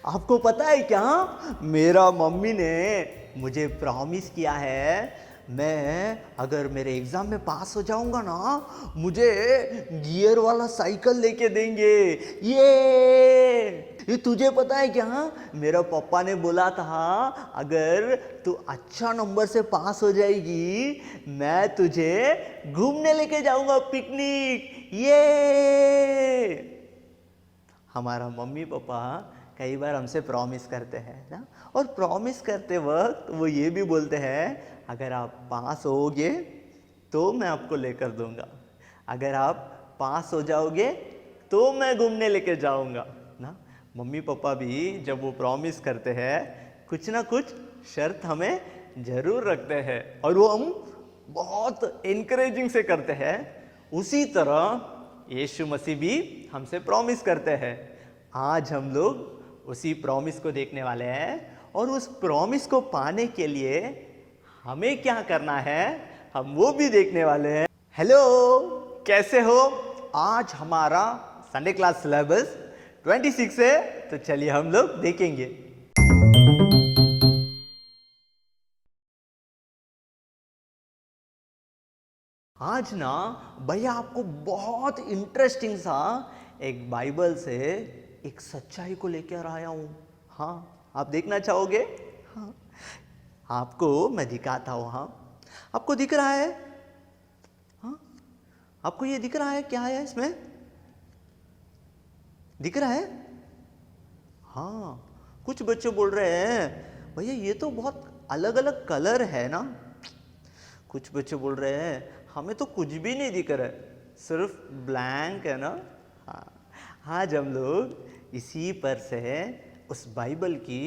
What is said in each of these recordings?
आपको पता है क्या, मेरा मम्मी ने मुझे प्रॉमिस किया है, मैं अगर मेरे एग्जाम में पास हो जाऊंगा ना, मुझे गियर वाला साइकिल लेके देंगे। ये तुझे पता है क्या, मेरा पापा ने बोला था अगर तू अच्छा नंबर से पास हो जाएगी, मैं तुझे घूमने लेके जाऊंगा पिकनिक। ये हमारा मम्मी पापा कई बार हमसे प्रॉमिस करते हैं ना, और प्रॉमिस करते वक्त वो ये भी बोलते हैं अगर आप पास होगे तो मैं आपको लेकर दूंगा, अगर आप पास हो जाओगे तो मैं घूमने लेकर जाऊंगा ना। मम्मी पापा भी जब वो प्रॉमिस करते हैं कुछ ना कुछ शर्त हमें जरूर रखते हैं, और वो हम बहुत इनकरेजिंग से करते हैं। उसी तरह यीशु मसीह भी हमसे प्रॉमिस करते हैं। आज हम लोग उसी प्रॉमिस को देखने वाले हैं, और उस प्रॉमिस को पाने के लिए हमें क्या करना है हम वो भी देखने वाले हैं। हेलो, कैसे हो? आज हमारा संडे क्लास सिलेबस 26 है, तो चलिए हम लोग देखेंगे। आज ना भैया आपको बहुत इंटरेस्टिंग सा एक बाइबल से एक सच्चाई को लेकर आया हूं। हाँ, आप देखना चाहोगे? हाँ, आपको मैं दिखाता हूं। हाँ, आपको दिख रहा है? हाँ, आपको ये दिख रहा है? क्या है इसमें? दिख रहा है? हाँ, कुछ बच्चे बोल रहे हैं भैया ये तो बहुत अलग अलग कलर है ना। कुछ बच्चे बोल रहे हैं हमें तो कुछ भी नहीं दिख रहा है, सिर्फ ब्लैंक है ना। हाँ, आज हम लोग इसी पर से उस बाइबल की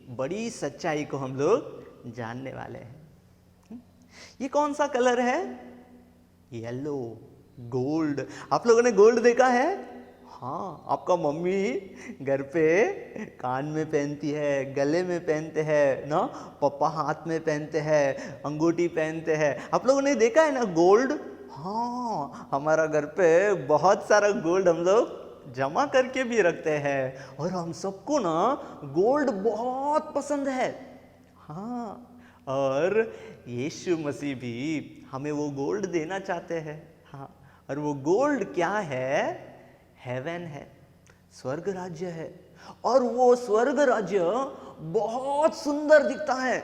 बड़ी सच्चाई को हम लोग जानने वाले हैं। ये कौन सा कलर है? Yellow, gold. आप लोगों ने गोल्ड देखा है? हाँ, आपका मम्मी घर पे कान में पहनती है, गले में पहनते हैं ना, पापा हाथ में पहनते हैं, अंगूठी पहनते हैं। आप लोगों ने देखा है ना गोल्ड? हाँ, हमारा घर पे बहुत सारा गोल्ड हम लोग जमा करके भी रखते हैं, और हम सबको ना गोल्ड बहुत पसंद है। हाँ, और यीशु मसीह भी हमें वो गोल्ड देना चाहते हैं। हाँ, और वो गोल्ड क्या है? हेवन है, स्वर्ग राज्य है। और वो स्वर्ग राज्य बहुत सुंदर दिखता है।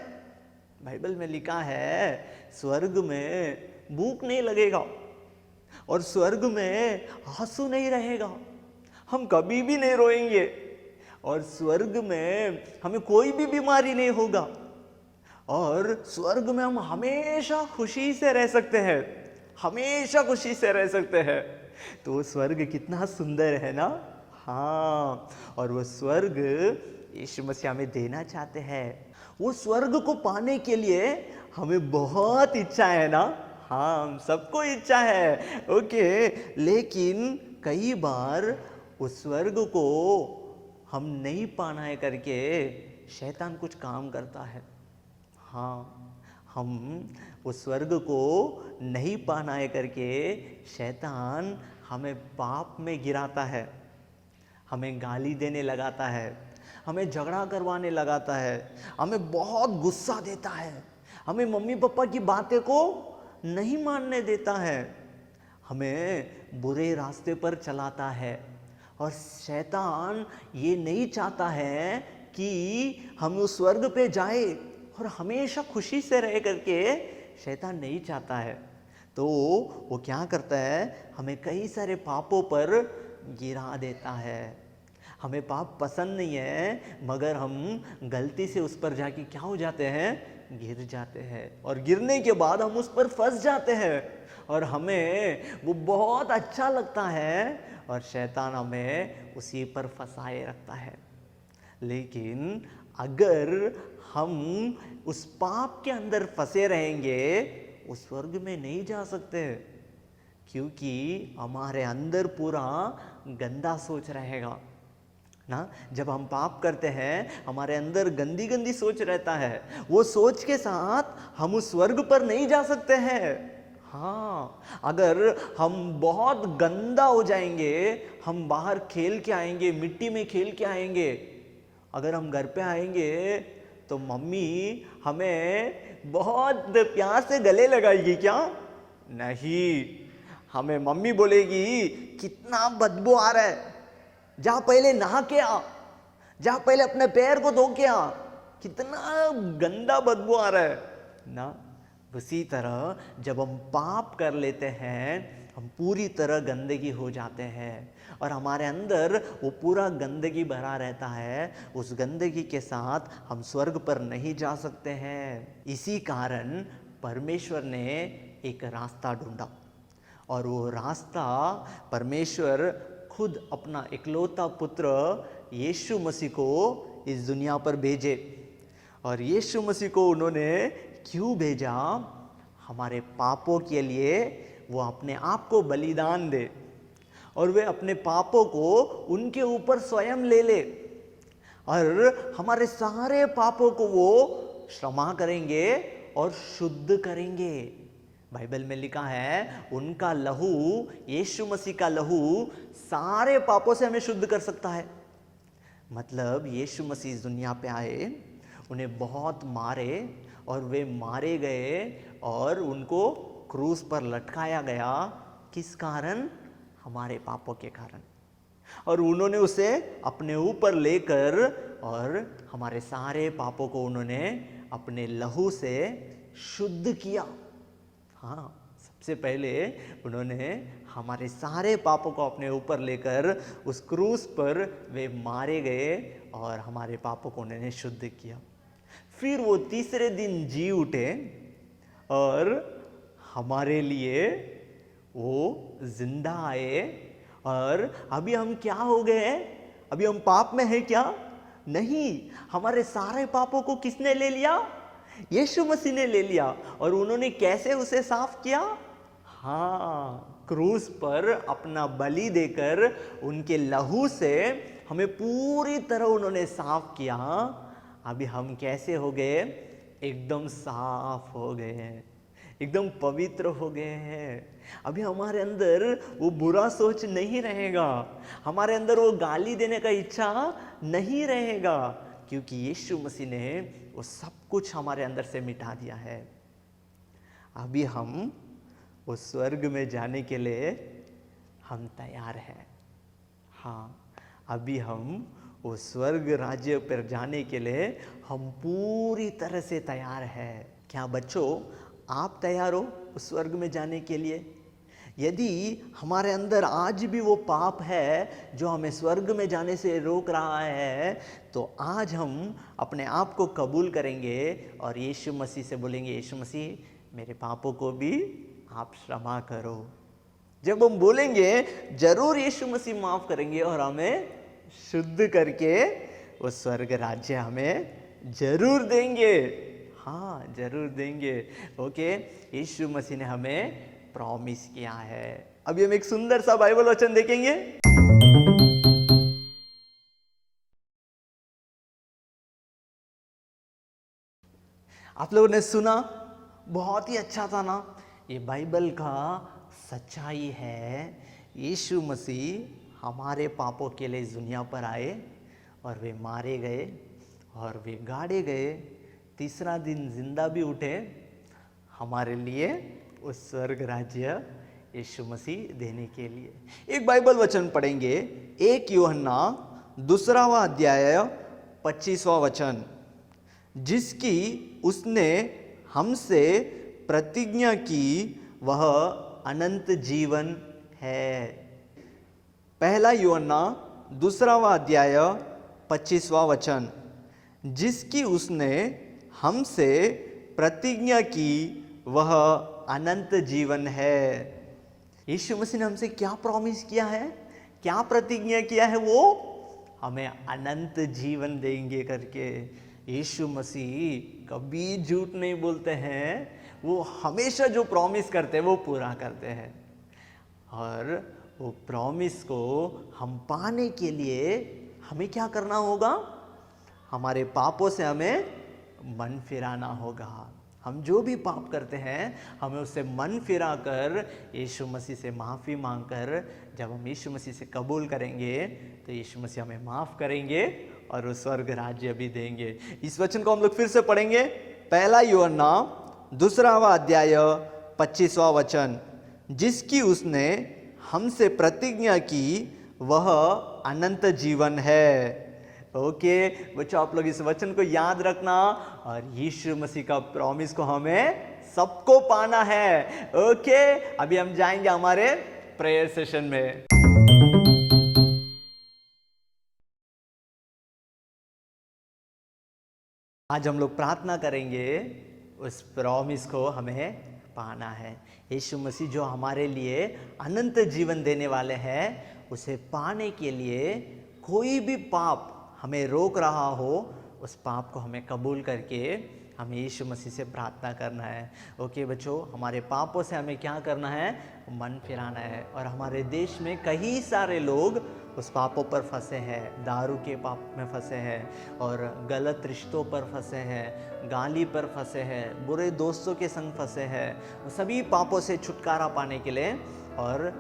बाइबल में लिखा है स्वर्ग में भूख नहीं लगेगा, और स्वर्ग में आंसू नहीं रहेगा, हम कभी भी नहीं रोएंगे, और स्वर्ग में हमें कोई भी बीमारी नहीं होगा, और स्वर्ग में हम हमेशा खुशी से रह सकते हैं, हमेशा खुशी से रह सकते हैं। तो स्वर्ग कितना सुंदर है ना। हाँ, और वो स्वर्ग यीशु मसीह हमें देना चाहते हैं। वो स्वर्ग को पाने के लिए हमें बहुत इच्छा है ना। हाँ, हम सबको इच्छा है, ओके। लेकिन कई बार उस स्वर्ग को हम नहीं पाना है करके शैतान कुछ काम करता है। हाँ, हम उस स्वर्ग को नहीं पाना है करके शैतान हमें पाप में गिराता है, हमें गाली देने लगाता है, हमें झगड़ा करवाने लगाता है, हमें बहुत गुस्सा देता है, हमें मम्मी पापा की बातें को नहीं मानने देता है, हमें बुरे रास्ते पर चलाता है। और शैतान ये नहीं चाहता है कि हम उस स्वर्ग पे जाए और हमेशा खुशी से रह करके, शैतान नहीं चाहता है। तो वो क्या करता है, हमें कई सारे पापों पर गिरा देता है। हमें पाप पसंद नहीं है, मगर हम गलती से उस पर जाके क्या हो जाते हैं, गिर जाते हैं, और गिरने के बाद हम उस पर फंस जाते हैं, और हमें वो बहुत अच्छा लगता है, और शैतान हमें उसी पर फंसाए रखता है। लेकिन अगर हम उस पाप के अंदर फंसे रहेंगे, उस स्वर्ग में नहीं जा सकते, क्योंकि हमारे अंदर पूरा गंदा सोच रहेगा ना। जब हम पाप करते हैं हमारे अंदर गंदी गंदी सोच रहता है, वो सोच के साथ हम उस स्वर्ग पर नहीं जा सकते हैं। हाँ, अगर हम बहुत गंदा हो जाएंगे, हम बाहर खेल के आएंगे, मिट्टी में खेल के आएंगे, अगर हम घर पे आएंगे तो मम्मी हमें बहुत प्यार से गले लगाएगी क्या? नहीं, हमें मम्मी बोलेगी कितना बदबू आ रहा है, जा पहले नहा के आ, जा पहले अपने पैर को धो के आ, कितना गंदा बदबू आ रहा है ना। उसी तरह जब हम पाप कर लेते हैं हम पूरी तरह गंदगी हो जाते हैं और हमारे अंदर वो पूरा गंदगी भरा रहता है। उस गंदगी के साथ हम स्वर्ग पर नहीं जा सकते हैं। इसी कारण परमेश्वर ने एक रास्ता ढूंढा और वो रास्ता परमेश्वर खुद अपना इकलौता पुत्र यीशु मसीह को इस दुनिया पर भेजे। और यीशु मसीह को उन्होंने क्यों भेजा? हमारे पापों के लिए वो अपने आप को बलिदान दे और वे अपने पापों को उनके ऊपर स्वयं ले ले और हमारे सारे पापों को वो क्षमा करेंगे और शुद्ध करेंगे। बाइबल में लिखा है उनका लहू, यीशु मसीह का लहू सारे पापों से हमें शुद्ध कर सकता है। मतलब यीशु मसीह इस दुनिया पे आए, उन्हें बहुत मारे और वे मारे गए और उनको क्रूस पर लटकाया गया। किस कारण? हमारे पापों के कारण। और उन्होंने उसे अपने ऊपर लेकर और हमारे सारे पापों को उन्होंने अपने लहू से शुद्ध किया। हाँ, सबसे पहले उन्होंने हमारे सारे पापों को अपने ऊपर लेकर उस क्रूस पर वे मारे गए और हमारे पापों को उन्होंने शुद्ध किया। फिर वो तीसरे दिन जी उठे और हमारे लिए वो जिंदा आए। और अभी हम क्या हो गए हैं? अभी हम पाप में हैं क्या? नहीं, हमारे सारे पापों को किसने ले लिया? यीशु मसीह ने ले लिया। और उन्होंने कैसे उसे साफ किया? हाँ, क्रूस पर अपना बलि देकर उनके लहू से हमें पूरी तरह उन्होंने साफ किया। अभी हम कैसे हो गए? एकदम साफ हो गए हैं, एकदम पवित्र हो गए हैं। अभी हमारे अंदर वो बुरा सोच नहीं रहेगा, हमारे अंदर वो गाली देने का इच्छा नहीं रहेगा, क्योंकि यीशु मसीह ने वो सब कुछ हमारे अंदर से मिटा दिया है। अभी हम वो स्वर्ग में जाने के लिए हम तैयार हैं। हाँ, अभी हम वो स्वर्ग राज्य पर जाने के लिए हम पूरी तरह से तैयार हैं। क्या बच्चों, आप तैयार हो उस स्वर्ग में जाने के लिए? यदि हमारे अंदर आज भी वो पाप है जो हमें स्वर्ग में जाने से रोक रहा है, तो आज हम अपने आप को कबूल करेंगे और यीशु मसीह से बोलेंगे, यीशु मसीह मेरे पापों को भी आप क्षमा करो। जब हम बोलेंगे जरूर यीशु मसीह माफ करेंगे और हमें शुद्ध करके वो स्वर्ग राज्य हमें जरूर देंगे। हाँ, जरूर देंगे। ओके, यीशु मसीह ने हमें प्रॉमिस किया है। अभी हम एक सुंदर सा बाइबल वचन देखेंगे। आप लोगों ने सुना, बहुत ही अच्छा था ना? ये बाइबल का सच्चाई है। यीशु मसीह हमारे पापों के लिए इस दुनिया पर आए और वे मारे गए और वे गाड़े गए, तीसरा दिन जिंदा भी उठे हमारे लिए उस स्वर्ग राज्य यीशु मसीह देने के लिए। एक बाइबल वचन पढ़ेंगे, 1 यूहन्ना 2वां अध्याय 25वां वचन। जिसकी उसने हमसे प्रतिज्ञा की वह अनंत जीवन है। 1 यूहन्ना 2वां अध्याय 25वां वचन। जिसकी उसने हमसे प्रतिज्ञा की वह अनंत जीवन है। यीशु मसीह ने हमसे क्या प्रॉमिस किया है, क्या प्रतिज्ञा किया है? वो हमें अनंत जीवन देंगे करके। यीशु मसीह कभी झूठ नहीं बोलते हैं, वो हमेशा जो प्रॉमिस करते हैं वो पूरा करते हैं। और वो प्रॉमिस को हम पाने के लिए हमें क्या करना होगा? हमारे पापों से हमें मन फिराना होगा। हम जो भी पाप करते हैं हमें उससे मन फिरा कर यीशु मसीह से माफ़ी मांगकर जब हम यीशु मसीह से कबूल करेंगे तो यीशु मसीह हमें माफ़ करेंगे और वो स्वर्ग राज्य भी देंगे। इस वचन को हम लोग फिर से पढ़ेंगे। पहला यूहन्ना 2वां अध्याय 25वां वचन, जिसकी उसने हमसे प्रतिज्ञा की वह अनंत जीवन है। ओके बच्चों, आप लोग इस वचन को याद रखना और यीशु मसीह का प्रॉमिस को हमें सबको पाना है। ओके, अभी हम जाएंगे हमारे प्रेयर सेशन में। आज हम लोग प्रार्थना करेंगे, उस प्रॉमिस को हमें पाना है। यीशु मसीह जो हमारे लिए अनंत जीवन देने वाले हैं, उसे पाने के लिए कोई भी पाप हमें रोक रहा हो, उस पाप को हमें कबूल करके हमें यीशु मसीह से प्रार्थना करना है। ओके बच्चों, हमारे पापों से हमें क्या करना है? मन फिराना है। और हमारे देश में कई सारे लोग उस पापों पर फंसे हैं, दारू के पाप में फंसे हैं और गलत रिश्तों पर फंसे हैं, गाली पर फंसे हैं, बुरे दोस्तों के संग फंसे हैं। सभी पापों से छुटकारा पाने के लिए और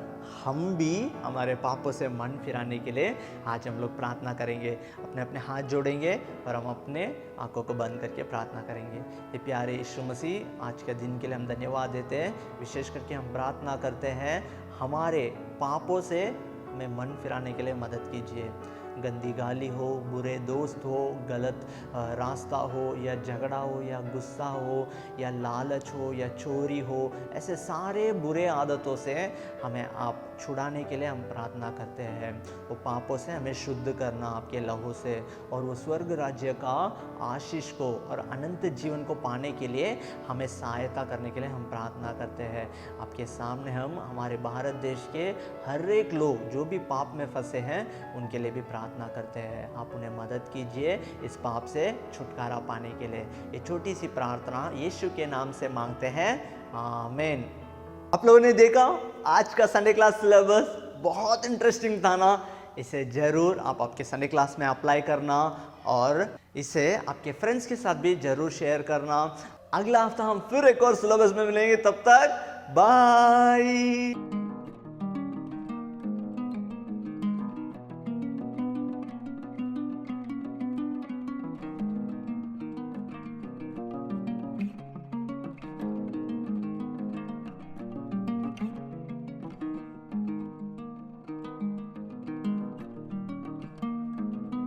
हम भी हमारे पापों से मन फिराने के लिए आज हम लोग प्रार्थना करेंगे। अपने अपने हाथ जोड़ेंगे और हम अपने आंखों को बंद करके प्रार्थना करेंगे। ये प्यारे यीशु मसीह, आज के दिन के लिए हम धन्यवाद देते हैं। विशेष करके हम प्रार्थना करते हैं, हमारे पापों से हमें मन फिराने के लिए मदद कीजिए। गंदी गाली हो, बुरे दोस्त हो, गलत रास्ता हो, या झगड़ा हो, या गुस्सा हो, या लालच हो, या चोरी हो, ऐसे सारे बुरे आदतों से हमें आप छुड़ाने के लिए हम प्रार्थना करते हैं। वो पापों से हमें शुद्ध करना आपके लहू से, और वो स्वर्ग राज्य का आशीष को और अनंत जीवन को पाने के लिए हमें सहायता करने के लिए हम प्रार्थना करते हैं। आपके सामने हम हमारे भारत देश के हर एक लोग जो भी पाप में फंसे हैं, उनके लिए भी प्रार्थना करते हैं। आप उन्हें मदद कीजिए इस पाप से छुटकारा पाने के लिए। ये छोटी सी प्रार्थना यीशु के नाम से मांगते हैं, आमीन। आप लोगों ने देखा आज का संडे क्लास सिलेबस बहुत इंटरेस्टिंग था ना। इसे जरूर आप आपके संडे क्लास में अप्लाई करना और इसे आपके फ्रेंड्स के साथ भी जरूर शेयर करना। अगला हफ्ता हम फिर एक और सिलेबस में मिलेंगे। तब तक बाय।